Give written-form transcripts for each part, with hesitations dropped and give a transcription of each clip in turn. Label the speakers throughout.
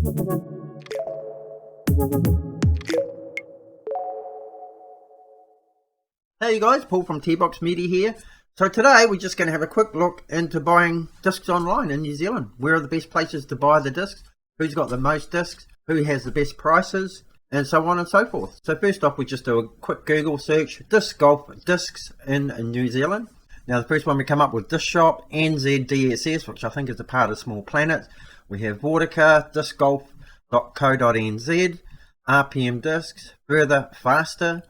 Speaker 1: Hey you guys, Paul from T-Box Media here. So today we're just going to have a quick look into buying discs online in New Zealand. Where are the best places to buy the discs? Who's got the most discs? Who has the best prices? And so on and so forth. So first off, we just do a quick Google search, disc golf discs in New Zealand. Now the first one we come up with Disc Shop, NZDSS, which I think is a part of Small Planet. We have Vortica, discgolf.co.nz, RPM Discs, Further, Faster,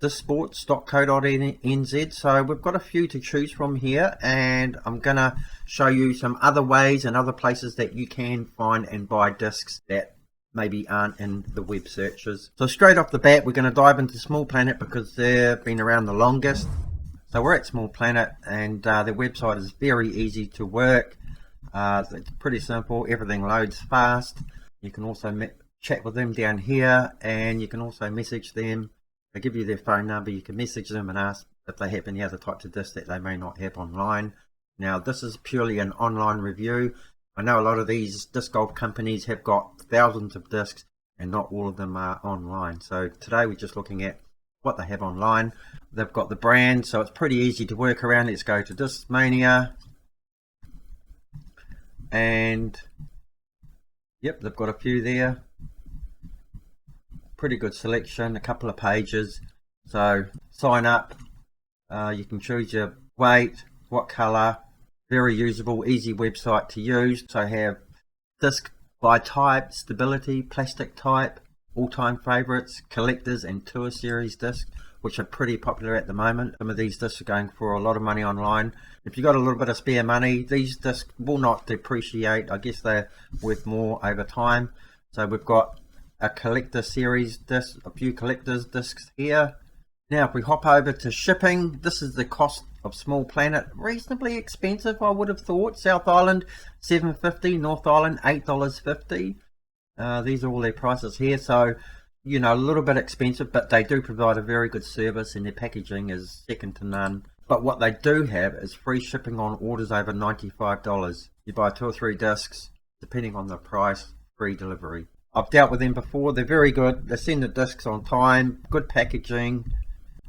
Speaker 1: discsports.co.nz. So we've got a few to choose from here, and I'm gonna show you some other ways and other places that you can find and buy discs that maybe aren't in the web searches. So straight off the bat, we're going to dive into Small Planet because they've been around the longest. So we're at Small Planet, and their website is very easy to work. It's pretty simple, everything loads fast. You can also chat with them down here, and you can also message them. They give you their phone number. You can message them and ask if they have any other types of discs that they may not have online. Now this is purely an online review. I know a lot of these disc golf companies have got thousands of discs and not all of them are online. So today we're just looking at what they have online. They've got the brand, so it's pretty easy to work around. Let's go to Discmania. And yep, they've got a few there. Pretty good selection, a couple of pages. So sign up, you can choose your weight, what color. Very usable, easy website to use. So have disc by type, stability, plastic type, all-time favorites, collectors and tour series discs, which are pretty popular at the moment. Some of these discs are going for a lot of money online. If you've got a little bit of spare money, these discs will not depreciate. I guess they're worth more over time. So we've got a collector series disc, a few collectors discs here. Now if we hop over to shipping, this is the cost of Small Planet. Reasonably expensive, I would have thought. South Island $7.50, North Island $8.50. These are all their prices here, so you know, a little bit expensive, but they do provide a very good service and their packaging is second to none. But what they do have is free shipping on orders over $95. You buy 2 or 3 discs, depending on the price, free delivery. I've dealt with them before. They're very good. They send the discs on time, good packaging,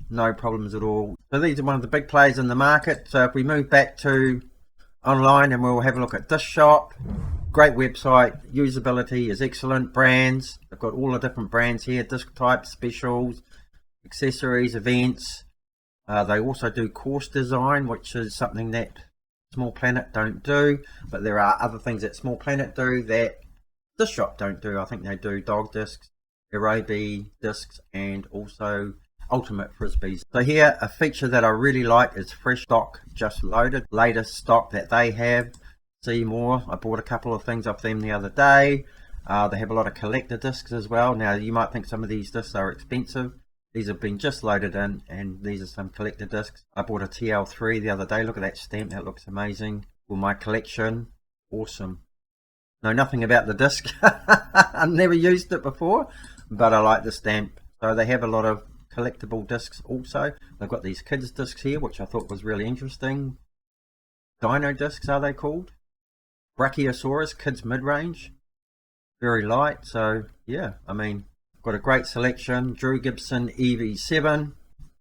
Speaker 1: no problems at all. So these are one of the big players in the market. So if we move back to online, and we'll have a look at Disc Shop. Great website, usability is excellent. Brands, they've got all the different brands here, disc types, specials, accessories, events. They also do course design, which is something that Small Planet don't do, but there are other things that Small Planet do that Disc Shop don't do. I think they do dog discs, Aerobi discs, and also ultimate frisbees. So here, a feature that I really like is fresh stock just loaded, latest stock that they have. See more. I bought a couple of things off them the other day. They have a lot of collector discs as well. Now you might think some of these discs are expensive. These have been just loaded in, and these are some collector discs. I bought a TL3 the other day. Look at that stamp, that looks amazing for my collection. Awesome. Know nothing about the disc. I've never used it before, but I like the stamp. So they have a lot of collectible discs also. They've got these kids discs here, which I thought was really interesting. Dino discs are they called? Brachiosaurus kids mid-range. Very light, so yeah, I mean, got a great selection. Drew Gibson EV7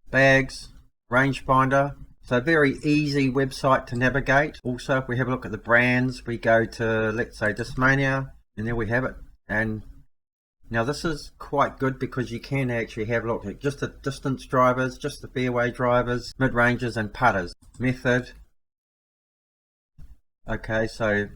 Speaker 1: bags, rangefinder. So very easy website to navigate. Also, if we have a look at the brands, we go to, let's say, Discmania, and there we have it. And now this is quite good because you can actually have a look at just the distance drivers, just the fairway drivers, mid-ranges and putters. Method. Okay, so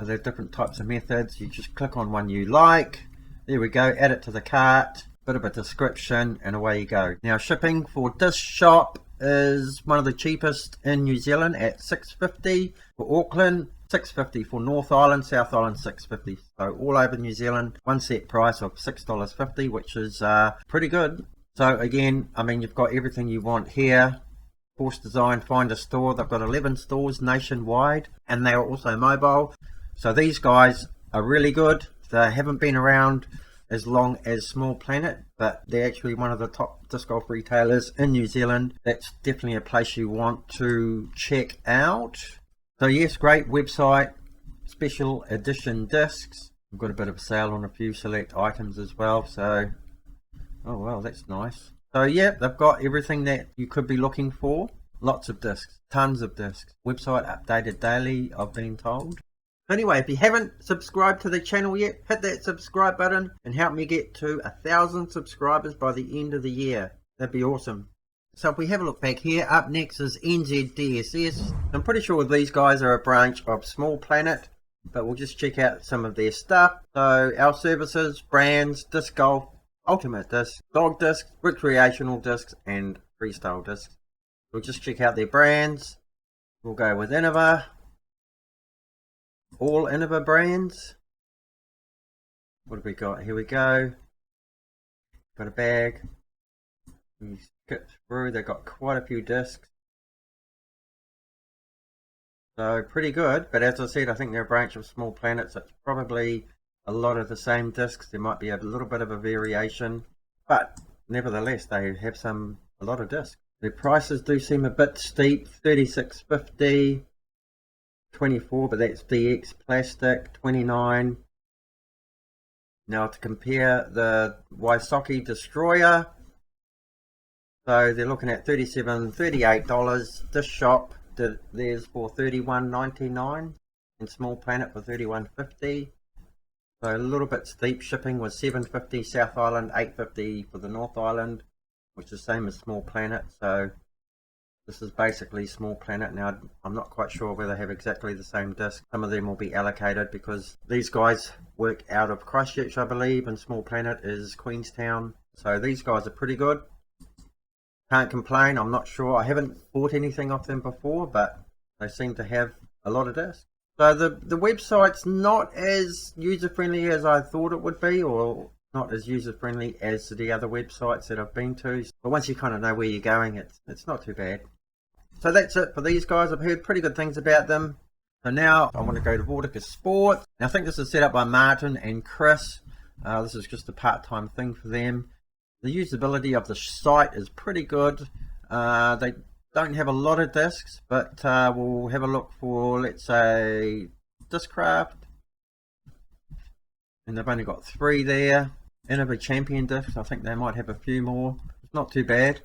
Speaker 1: there are different types of methods. You just click on one you like. There we go, add it to the cart, bit of a description, and away you go. Now shipping for Disc Shop is one of the cheapest in New Zealand at $6.50 for Auckland, $6.50 for North Island, South Island $6.50. So all over New Zealand, one set price of $6.50, which is pretty good. So again, I mean, you've got everything you want here. Course design, find a store. They've got 11 stores nationwide, and they are also mobile. So these guys are really good. They haven't been around as long as Small Planet, but they're actually one of the top disc golf retailers in New Zealand. That's definitely a place you want to check out. So yes, great website, special edition discs. We've got a bit of a sale on a few select items as well, so oh well, that's nice. So yeah, they've got everything that you could be looking for. Lots of discs, tons of discs. Website updated daily, I've been told. Anyway, if you haven't subscribed to the channel yet, hit that subscribe button and help me get to 1,000 subscribers by the end of the year. That'd be awesome. So if we have a look back here, up next is NZDSS. I'm pretty sure these guys are a branch of Small Planet, but we'll just check out some of their stuff. So our services, brands, disc golf, ultimate discs, dog discs, recreational discs, and freestyle discs. We'll just check out their brands. We'll go with Innova. All Innova brands. What have we got? Here we go. Got a bag. We skip through. They've got quite a few discs. So pretty good. But as I said, I think they're a branch of Small Planet. So it's probably a lot of the same discs. There might be a little bit of a variation. But nevertheless, they have a lot of discs. Their prices do seem a bit steep. $36.50. 24, but that's DX plastic. 29. Now to compare the Wysocki Destroyer, so they're looking at $38. This shop there's for $31.99, and Small Planet for $31.50. So a little bit steep. Shipping was $7.50 South Island, $8.50 for the North Island, which is the same as Small Planet. So this is basically Small Planet. Now, I'm not quite sure whether they have exactly the same disc. Some of them will be allocated because these guys work out of Christchurch, I believe, and Small Planet is Queenstown. So these guys are pretty good. Can't complain. I'm not sure. I haven't bought anything off them before, but they seem to have a lot of discs. So the website's not as user-friendly as I thought it would be, or not as user-friendly as the other websites that I've been to. But once you kind of know where you're going, it's not too bad. So that's it for these guys. I've heard pretty good things about them. So now I want to go to Vorticus Sport. Now I think this is set up by Martin and Chris. This is just a part-time thing for them. The usability of the site is pretty good. They don't have a lot of discs, but we'll have a look for, let's say, Discraft. And they've only got 3 there. Innova Champion discs, I think they might have a few more. It's not too bad.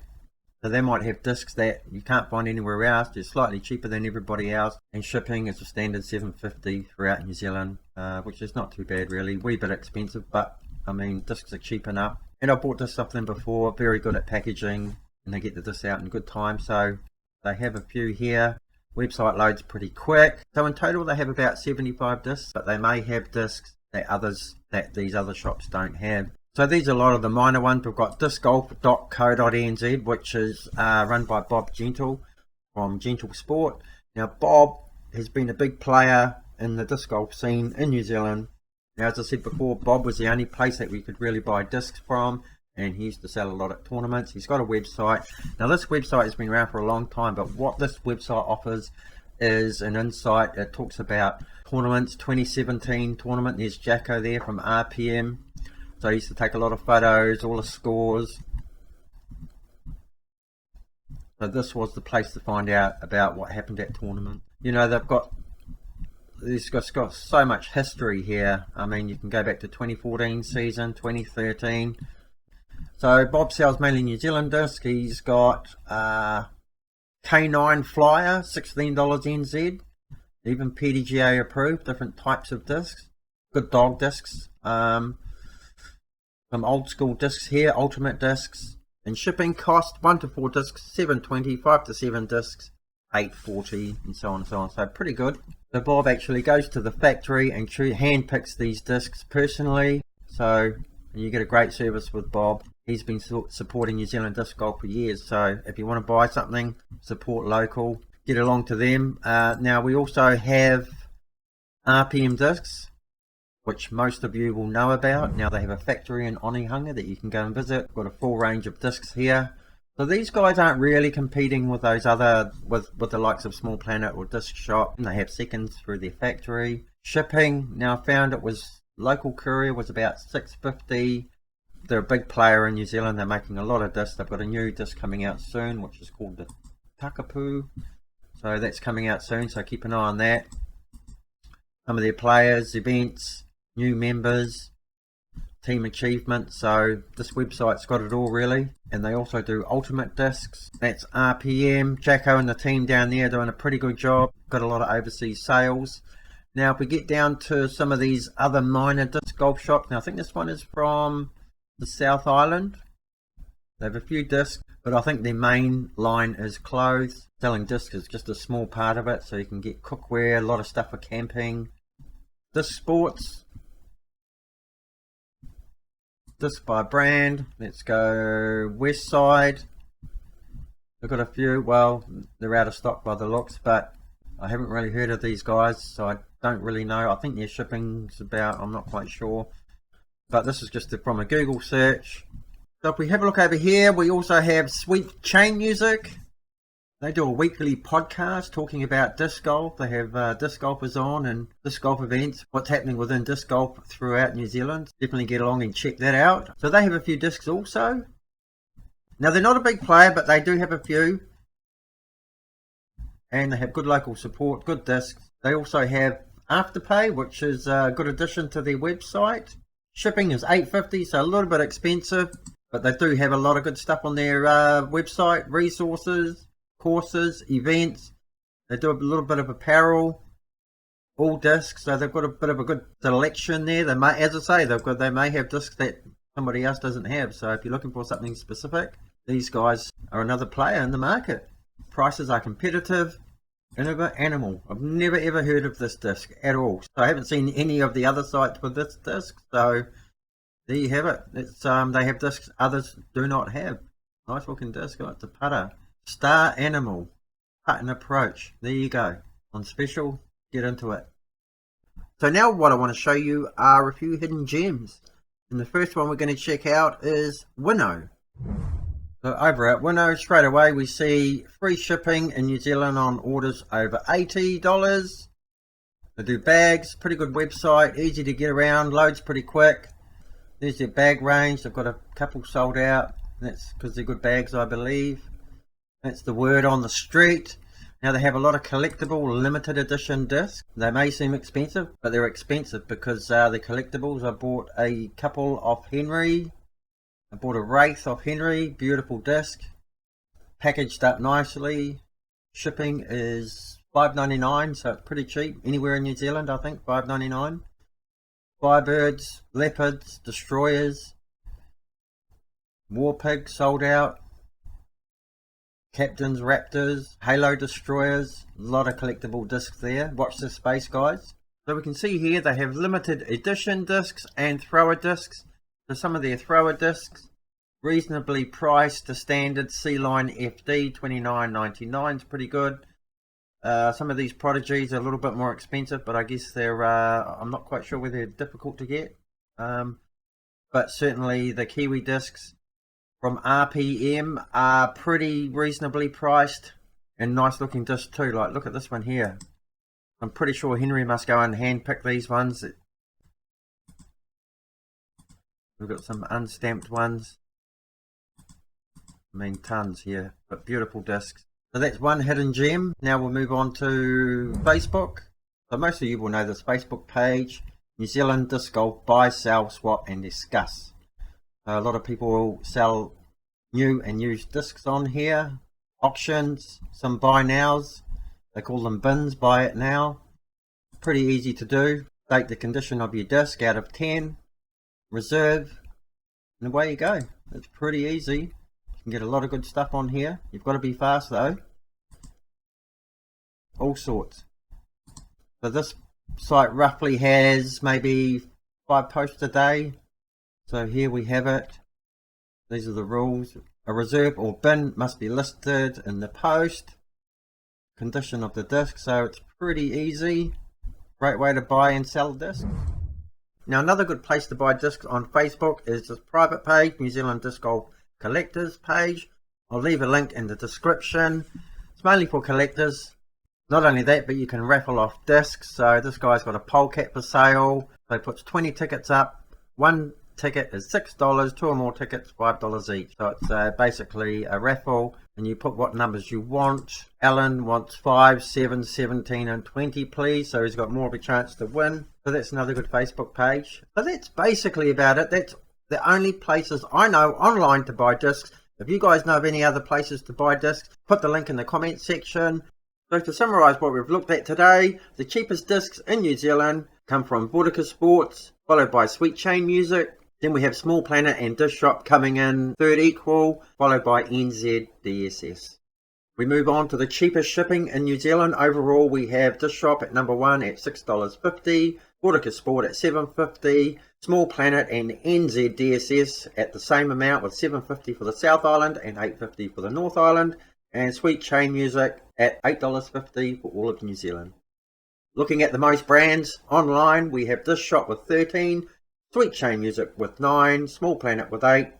Speaker 1: So they might have discs that you can't find anywhere else. They're slightly cheaper than everybody else. And shipping is a standard $7.50 throughout New Zealand, which is not too bad really. Wee bit expensive, but I mean, discs are cheap enough. And I bought this off them before. Very good at packaging, and they get the discs out in good time. So they have a few here. Website loads pretty quick. So in total they have about 75 discs, but they may have discs that these other shops don't have. So these are a lot of the minor ones. We've got discgolf.co.nz, which is run by Bob Gentle from Gentle Sport. Now Bob has been a big player in the disc golf scene in New Zealand. Now as I said before, Bob was the only place that we could really buy discs from, and he used to sell a lot at tournaments. He's got a website. Now this website has been around for a long time, but what this website offers is an insight. It talks about tournaments, 2017 tournament. There's Jacko there from RPM. So I used to take a lot of photos, all the scores. So this was the place to find out about what happened at tournament. You know, they've got so much history here. I mean, you can go back to 2014 season, 2013. So Bob sells mainly New Zealand discs. He's got K9 Flyer, $16 NZ. Even PDGA approved, different types of discs. Good dog discs. Some old school discs here, ultimate discs. And shipping cost 1 to 4 discs, $7.20, 5 to 7 discs, $8.40, and so on and so on. So pretty good. So Bob actually goes to the factory and hand picks these discs personally. So you get a great service with Bob. He's been supporting New Zealand disc golf for years. So if you want to buy something, support local, get along to them. Now we also have RPM discs, which most of you will know about. Now they have a factory in Onehunga that you can go and visit. Got a full range of discs here. So these guys aren't really competing with those other, with the likes of Small Planet or Disc Shop. And they have seconds through their factory. Shipping, now I found it was, local courier was about $6.50. They're a big player in New Zealand. They're making a lot of discs. They've got a new disc coming out soon, which is called the Takapu. So that's coming out soon, so keep an eye on that. Some of their players, events, new members, team achievements. So this website's got it all really. And they also do ultimate discs. That's RPM. Jacko and the team down there doing a pretty good job. Got a lot of overseas sales. Now if we get down to some of these other minor disc golf shops, now I think this one is from the South Island. They have a few discs, but I think their main line is clothes. Selling discs is just a small part of it, so you can get cookware, a lot of stuff for camping. Disc Sports. Disc by brand. Let's go West Side. They've got a few. Well, they're out of stock by the looks, but I haven't really heard of these guys, so I don't really know. I think their shipping's about, I'm not quite sure. But this is just from a Google search. So if we have a look over here, we also have Sweet Chain Music. They do a weekly podcast talking about disc golf. They have disc golfers on and disc golf events, what's happening within disc golf throughout New Zealand. Definitely get along and check that out. So they have a few discs also. Now they're not a big player, but they do have a few. And they have good local support, good discs. They also have Afterpay, which is a good addition to their website. Shipping is $8.50, so a little bit expensive. But they do have a lot of good stuff on their website, resources, courses, events. They do a little bit of apparel, all discs. So they've got a bit of a good selection there. They may, as I say, they may have discs that somebody else doesn't have. So if you're looking for something specific, these guys are another player in the market. Prices are competitive. Animal. I've never ever heard of this disc at all. So I haven't seen any of the other sites with this disc. So there you have it. It's they have discs others do not have. Nice looking disc. Oh, it's a putter. Star Animal. Putt and approach. There you go. On special. Get into it. So now what I want to show you are a few hidden gems. And the first one we're going to check out is Winnow. So over at Winnow, straight away we see free shipping in New Zealand on orders over $80. They do bags. Pretty good website. Easy to get around. Loads pretty quick. There's their bag range. They've got a couple sold out. That's because they're good bags, I believe. That's the word on the street. Now they have a lot of collectible limited edition discs. They may seem expensive, but they're expensive because they're collectibles. I bought a couple off Henry. I bought a Wraith off Henry. Beautiful disc. Packaged up nicely. Shipping is $5.99, so it's pretty cheap. Anywhere in New Zealand, I think, $5.99. Firebirds, Leopards, Destroyers, Warpig sold out, Captains, Raptors, Halo Destroyers, a lot of collectible discs there. Watch this space, guys. So we can see here they have limited edition discs and thrower discs. So some of their thrower discs, reasonably priced. The standard C-Line FD, $29.99 is pretty good. Some of these Prodigies are a little bit more expensive, but I guess they're, I'm not quite sure whether they're difficult to get. But certainly the Kiwi discs from RPM are pretty reasonably priced and nice looking discs too. Like, look at this one here. I'm pretty sure Henry must go and hand pick these ones. We've got some unstamped ones. I mean, tons here, but beautiful discs. So that's one hidden gem. Now we'll move on to Facebook. So most of you will know this Facebook page. New Zealand Disc Golf Buy, Sell, Swap and Discuss. A lot of people will sell new and used discs on here. Auctions, some buy nows. They call them bins, buy it now. Pretty easy to do. State the condition of your disc out of 10. Reserve. And away you go. It's pretty easy. You can get a lot of good stuff on here. You've got to be fast though. All sorts. So this site roughly has maybe 5 posts a day. So here we have it. These are the rules. A reserve or bin must be listed in the post. Condition of the disc. So it's pretty easy. Great way to buy and sell discs. Now another good place to buy discs on Facebook is this private page, New Zealand Disc Golf Collectors page. I'll leave a link in the description. It's mainly for collectors. Not only that, but you can raffle off discs. So this guy's got a polecat for sale. So he puts 20 tickets up. One ticket is $6. 2 or more tickets, $5 each. So it's basically a raffle, and you put what numbers you want. Alan wants 5, 7, 17 and 20 please, so he's got more of a chance to win. So that's another good Facebook page. But that's basically about it. That's the only places I know online to buy discs. If you guys know of any other places to buy discs, put the link in the comment section. So to summarise what we've looked at today, the cheapest discs in New Zealand come from Vortica Sports, followed by Sweet Chain Music. Then we have Small Planet and Disc Shop coming in third equal, followed by NZ DSS. We move on to the cheapest shipping in New Zealand. Overall, we have Disc Shop at number 1 at $6.50, Vortica Sport at $7.50, Small Planet and NZ DSS at the same amount with $7.50 for the South Island and $8.50 for the North Island, and Sweet Chain Music at $8.50 for all of New Zealand. Looking at the most brands online, we have Disc Shop with 13, Sweet Chain Music with 9, Small Planet with 8,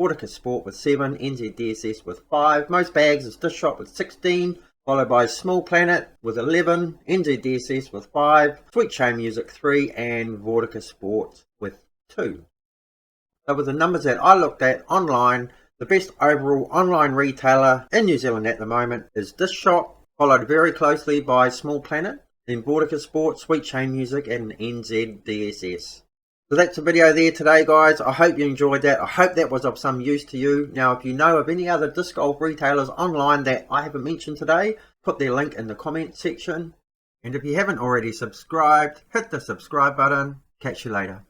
Speaker 1: Vortica Sport with 7, NZ DSS with 5. Most bags is Disc Shop with 16, followed by Small Planet with 11, NZ DSS with 5, Sweet Chain Music 3, and Vortica Sport with 2. So with the numbers that I looked at online, the best overall online retailer in New Zealand at the moment is Disc Shop, followed very closely by Small Planet, then Vortica Sport, Sweet Chain Music, and NZ DSS. So that's the video there today, guys. I hope you enjoyed that. I hope that was of some use to you. Now, if you know of any other disc golf retailers online that I haven't mentioned today, put their link in the comment section. And if you haven't already subscribed, hit the subscribe button. Catch you later.